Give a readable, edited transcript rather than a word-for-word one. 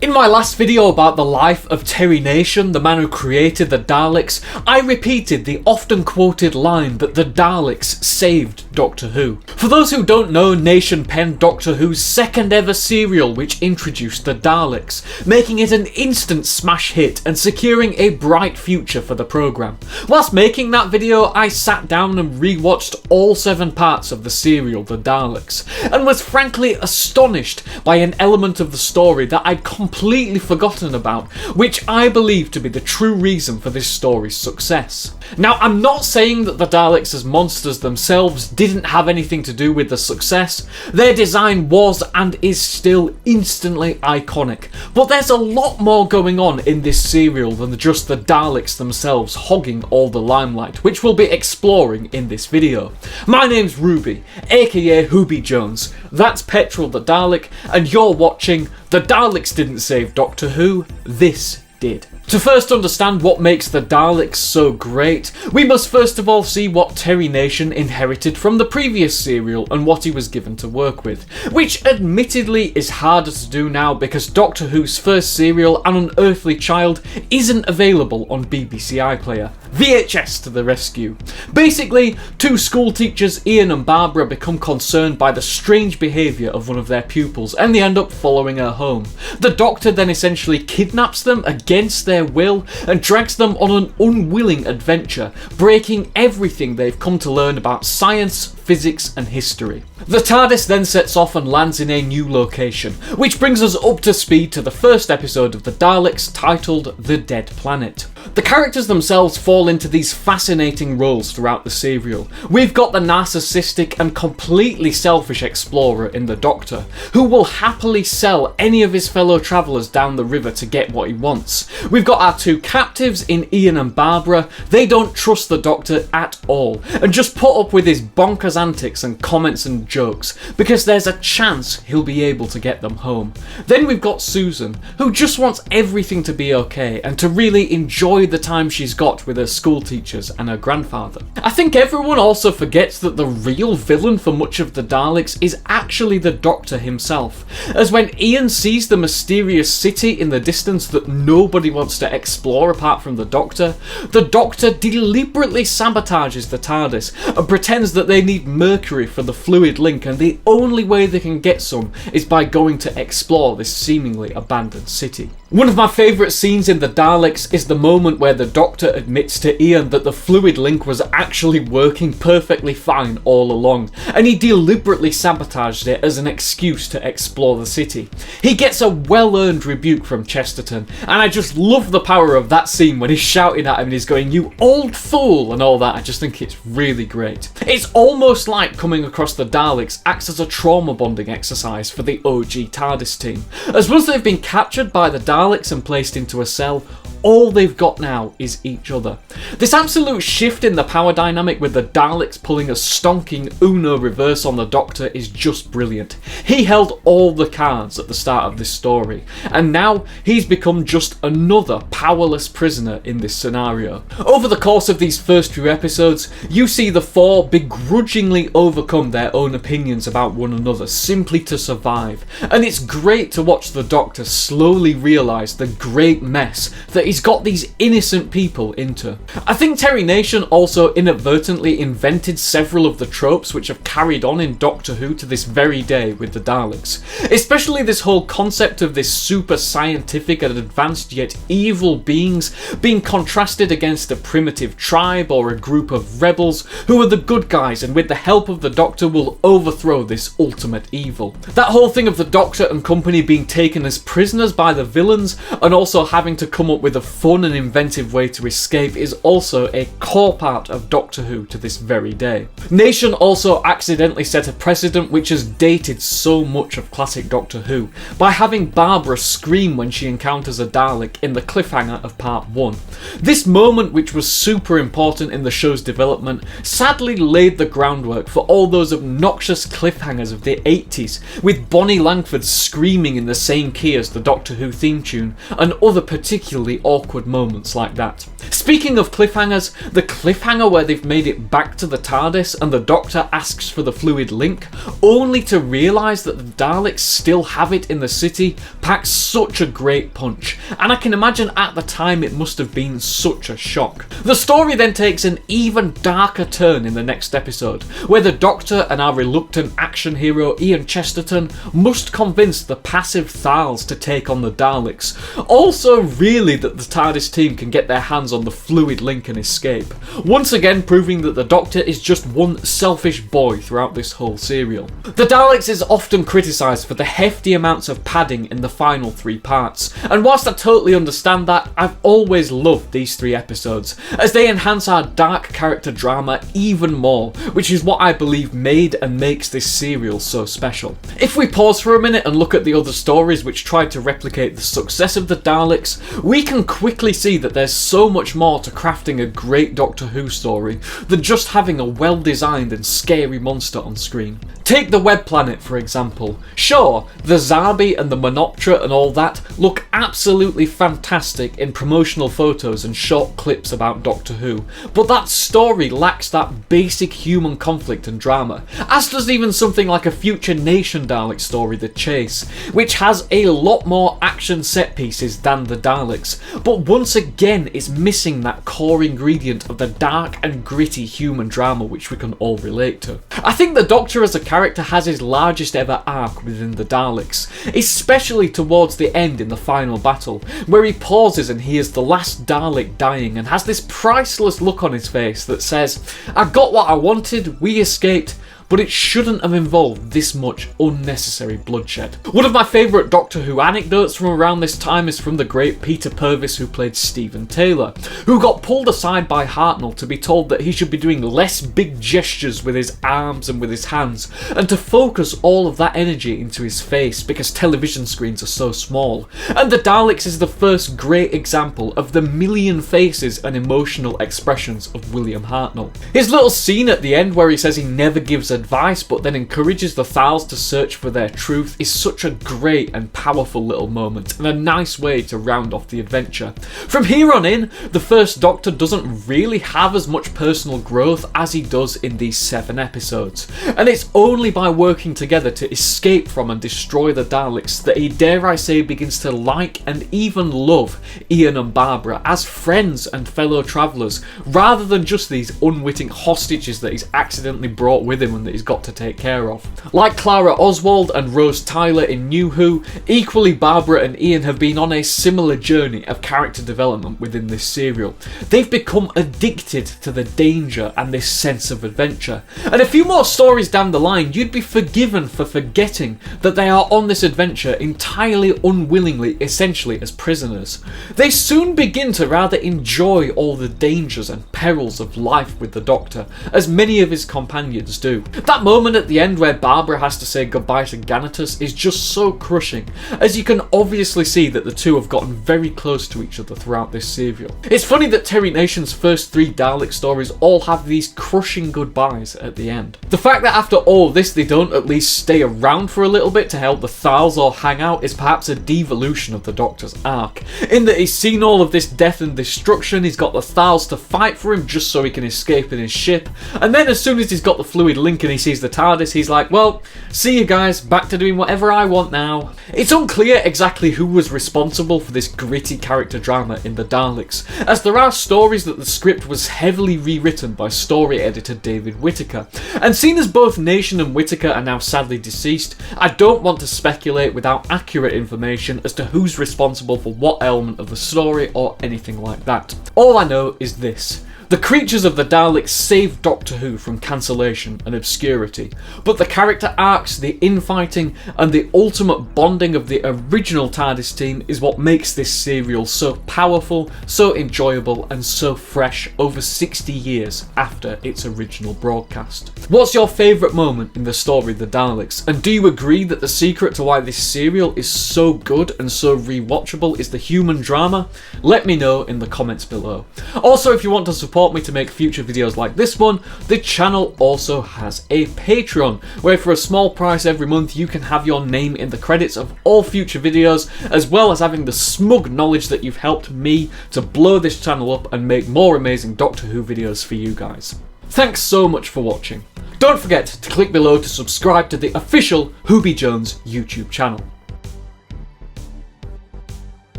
In my last video about the life of Terry Nation, the man who created the Daleks, I repeated the often quoted line that the Daleks saved Doctor Who. For those who don't know, Nation penned Doctor Who's second ever serial which introduced the Daleks, making it an instant smash hit and securing a bright future for the programme. Whilst making that video, I sat down and rewatched all 7 parts of the serial The Daleks, and was frankly astonished by an element of the story that I'd completely forgotten about, which I believe to be the true reason for this story's success. Now, I'm not saying that the Daleks as monsters themselves didn't have anything to do with the success. Their design was and is still instantly iconic, but there's a lot more going on in this serial than just the Daleks themselves hogging all the limelight, which we'll be exploring in this video. My name's Ruby, aka Hooby Jones, that's Petrol the Dalek, and you're watching The Daleks Didn't Save Doctor Who, This Did. To first understand what makes the Daleks so great, we must first of all see what Terry Nation inherited from the previous serial and what he was given to work with, which admittedly is harder to do now because Doctor Who's first serial, An Unearthly Child, isn't available on BBC iPlayer. VHS to the rescue. Basically, 2 school teachers, Ian and Barbara, become concerned by the strange behaviour of one of their pupils and they end up following her home. The Doctor then essentially kidnaps them against their will and drags them on an unwilling adventure, breaking everything they've come to learn about science, physics and history. The TARDIS then sets off and lands in a new location, which brings us up to speed to the first episode of the Daleks, titled The Dead Planet. The characters themselves fall into these fascinating roles throughout the serial. We've got the narcissistic and completely selfish explorer in the Doctor, who will happily sell any of his fellow travellers down the river to get what he wants. We've got our 2 captives in Ian and Barbara. They don't trust the Doctor at all, and just put up with his bonkers antics and comments and jokes, because there's a chance he'll be able to get them home. Then we've got Susan, who just wants everything to be okay, and to really enjoy the time she's got with her school teachers and her grandfather. I think everyone also forgets that the real villain for much of the Daleks is actually the Doctor himself, as when Ian sees the mysterious city in the distance that nobody wants to explore apart from the Doctor deliberately sabotages the TARDIS and pretends that they need mercury for the fluid link, and the only way they can get some is by going to explore this seemingly abandoned city. One of my favourite scenes in the Daleks is the moment where the Doctor admits to Ian that the fluid link was actually working perfectly fine all along, and he deliberately sabotaged it as an excuse to explore the city. He gets a well-earned rebuke from Chesterton, and I just love the power of that scene when he's shouting at him and he's going, "You old fool," and all that. I just think it's really great. It's almost like coming across the Daleks acts as a trauma bonding exercise for the OG TARDIS team, as once they've been captured by the Daleks and placed into a cell, all they've got now is each other. This absolute shift in the power dynamic with the Daleks pulling a stonking Uno reverse on the Doctor is just brilliant. He held all the cards at the start of this story, and now he's become just another powerless prisoner in this scenario. Over the course of these first few episodes, you see the 4 begrudgingly overcome their own opinions about one another simply to survive, and it's great to watch the Doctor slowly realise the great mess that he's got these innocent people into. I think Terry Nation also inadvertently invented several of the tropes which have carried on in Doctor Who to this very day with the Daleks, especially this whole concept of this super scientific and advanced yet evil beings being contrasted against a primitive tribe or a group of rebels who are the good guys and with the help of the Doctor will overthrow this ultimate evil. That whole thing of the Doctor and company being taken as prisoners by the villains and also having to come up with a fun and inventive way to escape is also a core part of Doctor Who to this very day. Nation also accidentally set a precedent which has dated so much of classic Doctor Who by having Barbara scream when she encounters a Dalek in the cliffhanger of part 1. This moment, which was super important in the show's development, sadly laid the groundwork for all those obnoxious cliffhangers of the 80s, with Bonnie Langford screaming in the same key as the Doctor Who theme tune and other particularly awkward moments like that. Speaking of cliffhangers, the cliffhanger where they've made it back to the TARDIS and the Doctor asks for the fluid link, only to realise that the Daleks still have it in the city, packs such a great punch, and I can imagine at the time it must have been such a shock. The story then takes an even darker turn in the next episode, where the Doctor and our reluctant action hero Ian Chesterton must convince the passive Thals to take on the Daleks. Also really that the TARDIS team can get their hands on the fluid link and escape, once again proving that the Doctor is just one selfish boy throughout this whole serial. The Daleks is often criticised for the hefty amounts of padding in the final 3 parts, and whilst I totally understand that, I've always loved these 3 episodes, as they enhance our dark character drama even more, which is what I believe made and makes this serial so special. If we pause for a minute and look at the other stories which tried to replicate the success of the Daleks, we can quickly see that there's so much more to crafting a great Doctor Who story than just having a well-designed and scary monster on screen. Take the Web Planet for example. Sure, the Zarbi and the Monoptera and all that look absolutely fantastic in promotional photos and short clips about Doctor Who, but that story lacks that basic human conflict and drama, as does even something like a future Nation Dalek story, The Chase, which has a lot more action set pieces than the Daleks, but once again is missing that core ingredient of the dark and gritty human drama which we can all relate to. I think the Doctor as a character has his largest ever arc within the Daleks, especially towards the end in the final battle, where he pauses and he is the last Dalek dying and has this priceless look on his face that says, "I got what I wanted, we escaped, but it shouldn't have involved this much unnecessary bloodshed." One of my favourite Doctor Who anecdotes from around this time is from the great Peter Purvis, who played Stephen Taylor, who got pulled aside by Hartnell to be told that he should be doing less big gestures with his arms and with his hands, and to focus all of that energy into his face because television screens are so small. And the Daleks is the first great example of the million faces and emotional expressions of William Hartnell. His little scene at the end where he says he never gives advice but then encourages the Thals to search for their truth is such a great and powerful little moment and a nice way to round off the adventure. From here on in, the first Doctor doesn't really have as much personal growth as he does in these 7 episodes, and it's only by working together to escape from and destroy the Daleks that he, dare I say, begins to like and even love Ian and Barbara as friends and fellow travellers, rather than just these unwitting hostages that he's accidentally brought with him and that he's got to take care of. Like Clara Oswald and Rose Tyler in New Who, equally Barbara and Ian have been on a similar journey of character development within this serial. They've become addicted to the danger and this sense of adventure, and a few more stories down the line you'd be forgiven for forgetting that they are on this adventure entirely unwillingly, essentially as prisoners. They soon begin to rather enjoy all the dangers and perils of life with the Doctor, as many of his companions do. That moment at the end where Barbara has to say goodbye to Ganatus is just so crushing, as you can obviously see that the two have gotten very close to each other throughout this serial. It's funny that Terry Nation's first 3 Dalek stories all have these crushing goodbyes at the end. The fact that after all this they don't at least stay around for a little bit to help the Thals or hang out is perhaps a devolution of the Doctor's arc, in that he's seen all of this death and destruction, he's got the Thals to fight for him just so he can escape in his ship, and then as soon as he's got the fluid link and he sees the TARDIS, he's like, well, see you guys, back to doing whatever I want now. It's unclear exactly who was responsible for this gritty character drama in the Daleks, as there are stories that the script was heavily rewritten by story editor David Whittaker, and seeing as both Nation and Whittaker are now sadly deceased, I don't want to speculate without accurate information as to who's responsible for what element of the story or anything like that. All I know is this: the creatures of the Daleks saved Doctor Who from cancellation and obscurity, but the character arcs, the infighting, and the ultimate bonding of the original TARDIS team is what makes this serial so powerful, so enjoyable, and so fresh over 60 years after its original broadcast. What's your favourite moment in the story The Daleks, and do you agree that the secret to why this serial is so good and so rewatchable is the human drama? Let me know in the comments below. Also, if you want to support support me to make future videos like this one, the channel also has a Patreon, where for a small price every month you can have your name in the credits of all future videos, as well as having the smug knowledge that you've helped me to blow this channel up and make more amazing Doctor Who videos for you guys. Thanks so much for watching. Don't forget to click below to subscribe to the official Who Be Jones YouTube channel.